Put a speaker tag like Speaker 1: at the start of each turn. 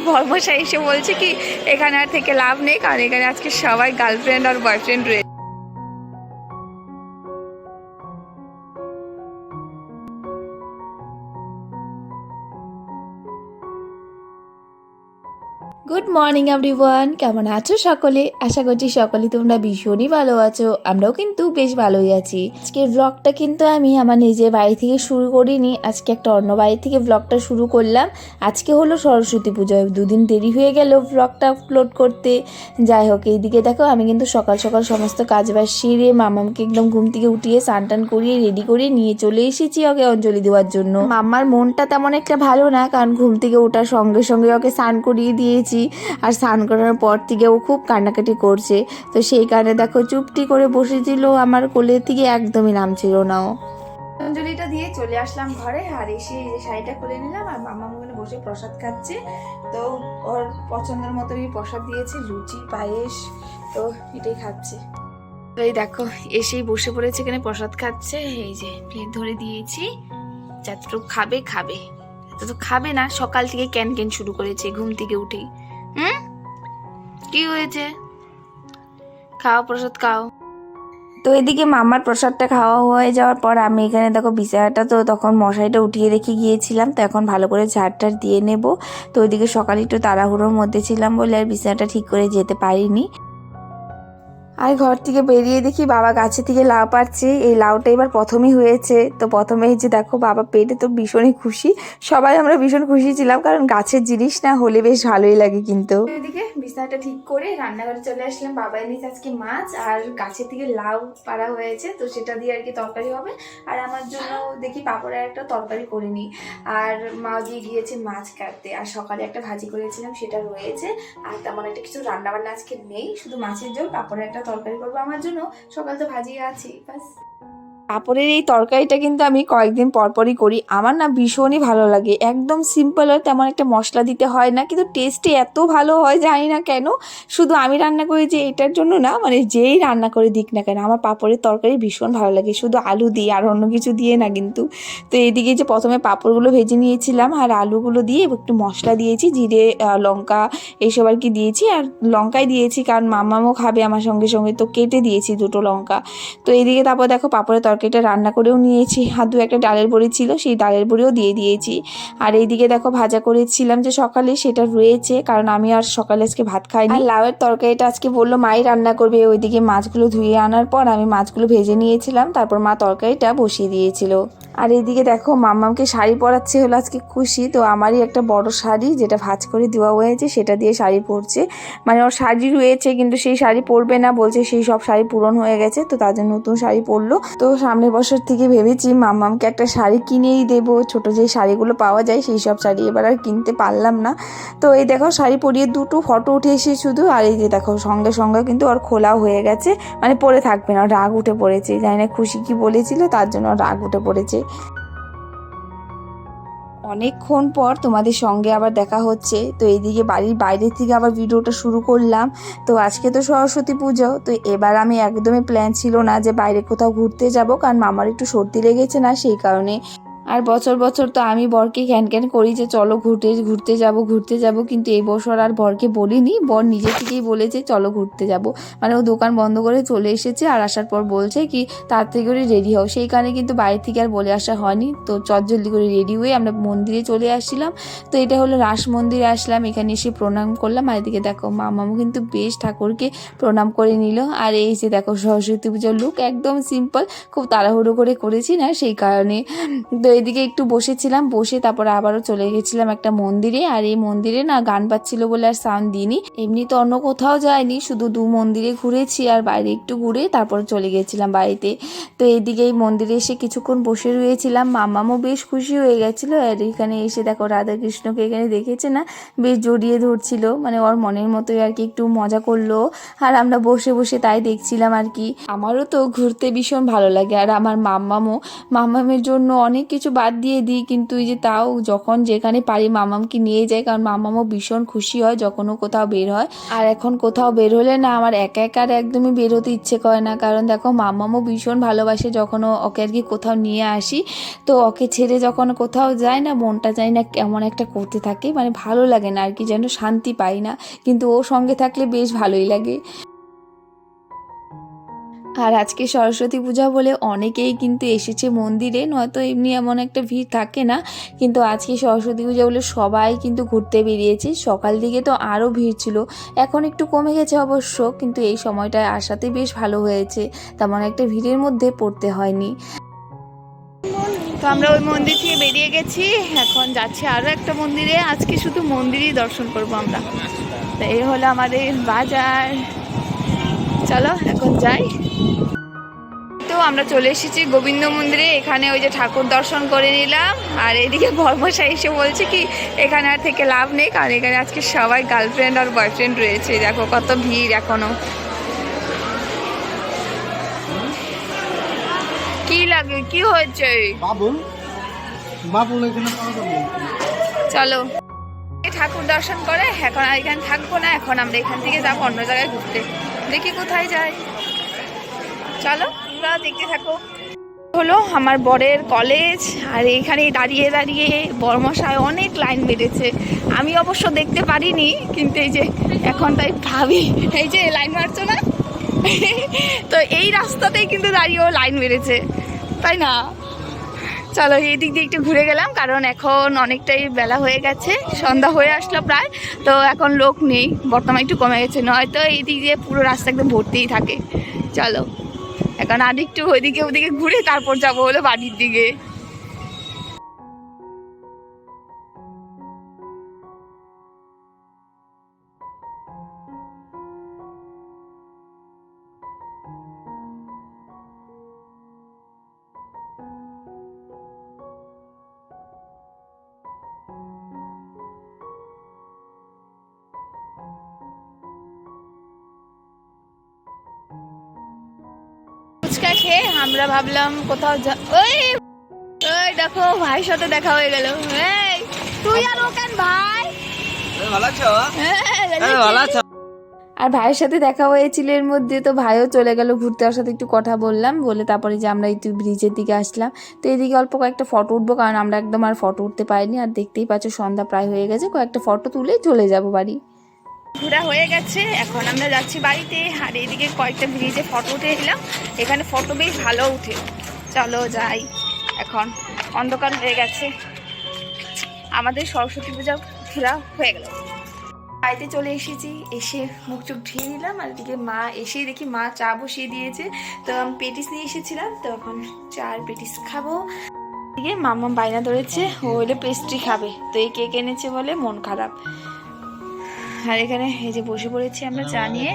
Speaker 1: বর্মশাই এসে বলছে কি এখানে আর থেকে লাভ নেই, কারণ এখানে আজকে সবাই গার্লফ্রেন্ড আর বয়ফ্রেন্ড রয়েছে। গুড মর্নিং এভরিওয়ান, কেমন আছো সকলে? আশা করছি সকলে তোমরা ভীষণই ভালো আছো। আমরাও কিন্তু বেশ ভালোই আছি। আজকের ব্লগটা কিন্তু আমি আমার নিজের বাড়ি থেকে শুরু করিনি, আজকে একটা অন্য বাড়ি থেকে ব্লগটা শুরু করলাম। আজকে হলো সরস্বতী পুজো, দুদিন দেরি হয়ে গেল ব্লগটা আপলোড করতে। যাই হোক, এইদিকে দেখো আমি কিন্তু সকাল সকাল সমস্ত কাজবাজ সেরে মামাকে একদম ঘুম থেকে উঠিয়ে স্নান টান করিয়ে রেডি করে নিয়ে চলে এসেছি ওকে অঞ্জলি দেওয়ার জন্য। মাম্মার মনটা তেমন একটা ভালো না, কারণ ঘুম থেকে ওঠার সঙ্গে সঙ্গে ওকে স্নান করিয়ে দিয়েছি, আর স্নান করার পর থেকে ও খুব কান্নাকাটি করছে। তো সেই কারণে দেখো চুপটি করে বসেছিল, আমার কোলের থেকে একদমই নামছিল না ও। অঞ্জলিটা দিয়ে চলে আসলাম ঘরে, আর এসে এই যে শাড়িটা খুলে নিলাম, আর মামা ওখানে বসে প্রসাদ খাচ্ছে। তো ওর পছন্দের মতোই প্রসাদ দিয়েছে, লুচি পায়েস, তো এটাই খাচ্ছে। তো এই দেখো এসেই বসে পড়েছে এখানে প্রসাদ খাচ্ছে। এই যে প্লেট ধরে দিয়েছি, যতটুকু খাবে খাবে, তো খাবে না। সকাল থেকে ক্যান ক্যান শুরু করেছে ঘুম থেকে উঠেই। কি হয়েছে? খাও প্রসাদ খাও। তো এদিকে মামার প্রসাদটা খাওয়া হয়ে যাওয়ার পর আমি এখানে দেখো বিছানাটা, তো তখন মশারিটা উঠিয়ে রেখে গিয়েছিলাম, তো এখন ভালো করে ঝাড়টার দিয়ে নেব। তো ওইদিকে সকালে একটু তাড়াহুড়োর মধ্যে ছিলাম বলে আর বিছানাটা ঠিক করে যেতে পারিনি। আর ঘর থেকে বেরিয়ে দেখি বাবা গাছে থেকে লাউ পাড়ছে। এই লাউটা এবার প্রথমেই হয়েছে, তো প্রথমে যে দেখো বাবা পেটে তো ভীষণই খুশি। সবাই আমরা ভীষণ খুশি ছিলাম, কারণ গাছের জিনিস না হলে বেশ ভালোই লাগে। কিন্তু এদিকে বিছানাটা ঠিক করে রান্নাঘরে চলে আসলাম। বাবা এনেছে আজকে মাছ, আর গাছের থেকে লাউ পাড়া হয়েছে, তো সেটা দিয়ে আর কি তরকারি হবে। আর আমার জন্য দেখি পাপড়ের একটা তরকারি করে নিই। আর মা দিয়ে গিয়েছে মাছ কাটতে, আর সকালে একটা ভাজি করেছিলাম সেটা রয়েছে। আর তেমন একটা কিছু রান্নাবান্না আজকে নেই, শুধু মাছের ঝোল, পাপড়ের একটা তরকারি করবো আমার জন্য। সকাল তো ভাজি আছে বাস। পাঁপড়ের এই তরকারিটা কিন্তু আমি কয়েকদিন পরপরই করি, আমার না ভীষণই ভালো লাগে। একদম সিম্পল হয়, তেমন একটা মশলা দিতে হয় না, কিন্তু টেস্টে এত ভালো হয় জানি না কেন। শুধু আমি রান্না করি যে এটার জন্য না, মানে যেই রান্না করে দিক না কেন আমার পাঁপড়ের তরকারি ভীষণ ভালো লাগে, শুধু আলু দিয়ে আর অন্য কিছু দিয়ে না কিন্তু। তো এইদিকে যে প্রথমে পাঁপড়গুলো ভেজে নিয়েছিলাম, আর আলুগুলো দিয়ে একটু মশলা দিয়েছি, জিরে লঙ্কা এইসব আর কি দিয়েছি, আর লঙ্কাই দিয়েছি কারণ মামামও খাবে আমার সঙ্গে সঙ্গে, তো কেটে দিয়েছি দুটো লঙ্কা। তো এইদিকে তারপর দেখো পাঁপড়ের তরকারিটা রান্না করেও নিয়েছি, আর দু একটা ডালের বড়ি ছিল, সেই ডালের বড়িও দিয়ে দিয়েছি। আর এইদিকে দেখো ভাজা করেছিলাম যে সকালে, সেটা রয়েছে, কারণ আমি আর সকালে আজকে ভাত খাইনি। আর লাউয়ের তরকারিটা আজকে বললো মাই রান্না করবে। ওইদিকে মাছগুলো ধুয়ে আনার পর আমি মাছগুলো ভেজে নিয়েছিলাম, তারপর মা তরকারিটা বসিয়ে দিয়েছিল। আর এইদিকে দেখো মাম্মামকে শাড়ি পরাচ্ছে হলো আজকে খুশি। তো আমারই একটা বড় শাড়ি যেটা ভাঁজ করে দেওয়া হয়েছে, সেটা দিয়ে শাড়ি পরছে। মানে ওর শাড়ি রয়েছে কিন্তু সেই শাড়ি পরবে না, বলছে সেই সব শাড়ি পূরণ হয়ে গেছে, তো তাদের নতুন শাড়ি পরলো। তো সামনের বছর থেকে ভেবেছি মাম্মামকে একটা শাড়ি কিনেই দেবো। ছোট যে শাড়িগুলো পাওয়া যায় সেই সব শাড়ি এবার আর কিনতে পারলাম না। তো এই দেখো শাড়ি পরিয়ে দুটো ফটো উঠে এসে শুধু, আর এই যে দেখো সঙ্গে সঙ্গে কিন্তু ওর খোলাও হয়ে গেছে, মানে পরে থাকবে না, রাগ উঠে পড়েছে। জানি না খুশি কি বলেছিল তার জন্য রাগ উঠে পড়েছে। অনেকক্ষণ পর তোমাদের সঙ্গে আবার দেখা হচ্ছে। তো এইদিকে বাড়ির বাইরে থেকে আবার ভিডিওটা শুরু করলাম। তো আজকে তো সরস্বতী পুজো, তো এবার আমি একদমই প্ল্যান ছিল না যে বাইরে কোথাও ঘুরতে যাব, কারণ মামার একটু সর্দি লেগেছে না, সেই কারণে। আর বছর বছর তো আমি বরকে ক্যান ক্যান করি যে চলো ঘুরতে যাব, কিন্তু এই বছর আর বরকে বলিনি, বর নিজে থেকেই বলেছে চলো ঘুরতে যাব। মানে ও দোকান বন্ধ করে চলে এসেছে, আর আসার পর বলছে কি তাড়াতাড়ি করে রেডি হও, সেই কারণে কিন্তু বাইরে থেকে আর বলে আসা হয়নি। তো চটজলদি করে রেডি হয়ে আমরা মন্দিরে চলে আসছিলাম। তো এটা হলো রাস মন্দিরে আসলাম, এখানে এসে প্রণাম করলাম। আর এদিকে দেখো মামামু কিন্তু বেশ ঠাকুরকে প্রণাম করে নিল। আর এই যে দেখো সরস্বতী পুজোর লুক একদম সিম্পল, খুব তাড়াহুড়ো করে করেছি না, সেই কারণে। তো এদিকে একটু বসেছিলাম, বসে তারপরে আবারও চলে গেছিলাম একটা মন্দিরে। আর এই মন্দিরে না গান পাচ্ছিল বলে আর সাউন্ড দিইনি। এমনি তো অন্য কোথাও যাইনি, শুধু দু মন্দিরে ঘুরেছি, আর বাইরে একটু ঘুরে তারপর চলে গেছিলাম বাড়িতে। তো এইদিকে এই মন্দিরে এসে কিছুক্ষণ বসে রয়েছিলাম, মামামও বেশ খুশি হয়ে গেছিলো। আর এখানে এসে দেখো রাধাকৃষ্ণকে এখানে দেখেছে না, বেশ জড়িয়ে ধরছিল, মানে ওর মনের মতোই আর কি একটু মজা করলো। আর আমরা বসে বসে তাই দেখছিলাম আর কি। আমারও তো ঘুরতে ভীষণ ভালো লাগে, আর আমার মাম্মামের জন্য অনেক কিছু কিছু বাদ দিয়ে দিই, কিন্তু এই যে তাও যখন যেখানে পারি মামামকে নিয়ে যাই, কারণ মামামও ভীষণ খুশি হয় যখন ও কোথাও বের হয়। আর এখন কোথাও বের হলে না আমার একা একা আর একদমই বের হতে ইচ্ছে করে না, কারণ দেখো মামামও ভীষণ ভালোবাসে যখন ওকে আর কি কোথাও নিয়ে আসি। তো ওকে ছেড়ে যখন কোথাও যায় না, মনটা যায় না কেমন একটা করতে থাকে, মানে ভালো লাগে না আর কি, যেন শান্তি পাই না। কিন্তু ও সঙ্গে থাকলে বেশ ভালোই লাগে। আর আজকে সরস্বতী পূজা বলে অনেকেই কিন্তু এসেছে মন্দিরে, নয়তো এমনি এমন একটা ভিড় থাকে না। কিন্তু আজকে সরস্বতী পূজা বলে সবাই কিন্তু ঘুরতে বেরিয়েছে। সকাল দিকে তো আরও ভিড় ছিল, এখন একটু কমে গেছে অবশ্য, কিন্তু এই সময়টায় আসাতে বেশ ভালো হয়েছে, তেমন একটা ভিড়ের মধ্যে পড়তে হয়নি। তো আমরা ওই মন্দির থেকে বেরিয়ে গেছি, এখন যাচ্ছি আরও একটা মন্দিরে। আজকে শুধু মন্দিরই দর্শন করব আমরা। তো এই হলো আমাদের বাজার, চলো এখন যাই। তো আমরা চলে এসেছি গোবিন্দ মন্দিরে, এখানে ওই যে ঠাকুর দর্শন করে নিলাম। আর এদিকে বর্মশাই এসে বলছে কি এখানে আর থেকে লাভ নেই, কারণ এখানে আজকে সবাই গার্লফ্রেন্ড আর বয়ফ্রেন্ড রয়েছে। দেখো কত ভিড় এখনো। কি লাগে, কি হয়েছে? চলো ঠাকুর দর্শন করে এখন আর এখানে থাকবো না, এখন আমরা এখান থেকে যাবো অন্য জায়গায় ঘুরতে। দেখি কোথায় যাই, চলো তোমরা দেখতে থাকো। হলো আমার বরের কলেজ, আর এখানে দাঁড়িয়ে দাঁড়িয়ে বর্মশায় অনেক লাইন বেড়েছে। আমি অবশ্য দেখতে পারিনি, কিন্তু এই যে এখন তাই ভাবি, এই যে লাইন মারছো না তো এই রাস্তাতেই কিন্তু দাঁড়িয়েও লাইন বেড়েছে, তাই না? চলো এই দিক দিয়ে একটু ঘুরে গেলাম, কারণ এখন অনেকটাই বেলা হয়ে গেছে, সন্ধ্যা হয়ে আসলো প্রায়। তো এখন লোক নেই, বর্তমানে একটু কমে গেছে, নয়তো এই দিক দিয়ে পুরো রাস্তা একদম ভর্তিই থাকে। চলো এখন আর একটু ওইদিকে ওদিকে ঘুরে তারপর যাবো হলো বাড়ির দিকে। ফুচকা খেয়ে আমরা ভাবলাম কোথাও ওই ওই দেখো ভাইয়ের সাথে দেখা হয়ে গেল। এই তুই আর ও কেন ভাই? ভালো আছো? হ্যাঁ ভালো আছো। আর ভাইয়ের সাথে দেখা হয়েছিল এর মধ্যে, তো ভাইও চলে গেল ঘুরতে। ওর সাথে একটু কথা বললাম, বলে তারপরে যে আমরা একটু ব্রিজের দিকে আসলাম। তো এদিকে অল্প কয়েকটা ফটো উঠবো, কারণ আমরা একদম আর ফটো উঠতে পারিনি। আর দেখতেই পাচ্ছ সন্ধ্যা প্রায় হয়ে গেছে, কয়েকটা ফটো তুলে চলে যাব বাড়ি। ঘোরা হয়ে গেছে, এখন আমরা যাচ্ছি বাড়িতে। আর এইদিকে কয়েকটা ব্রিজে ফটো উঠে এলাম, এখানে ফটো বেশ ভালো উঠে। চলো যাই, এখন অন্ধকার হয়ে গেছে। আমাদের সরস্বতী পূজা ঘোরা হয়ে গেল, বাড়িতে চলে এসেছি। এসে মুখ চোখ ধুয়ে নিলাম, আর এদিকে মা এসেই দেখি মা চা বসিয়ে দিয়েছে। তো আমি পেটিস নিয়ে এসেছিলাম, তো এখন চা আর পেটিস খাবো। এদিকে মামা বায়না ধরেছে, ও হলে পেস্ট্রি খাবে, তো এই কেক এনেছে বলে মন খারাপ। আর এখানে এই যে বসে পড়েছি আমরা চা নিয়ে।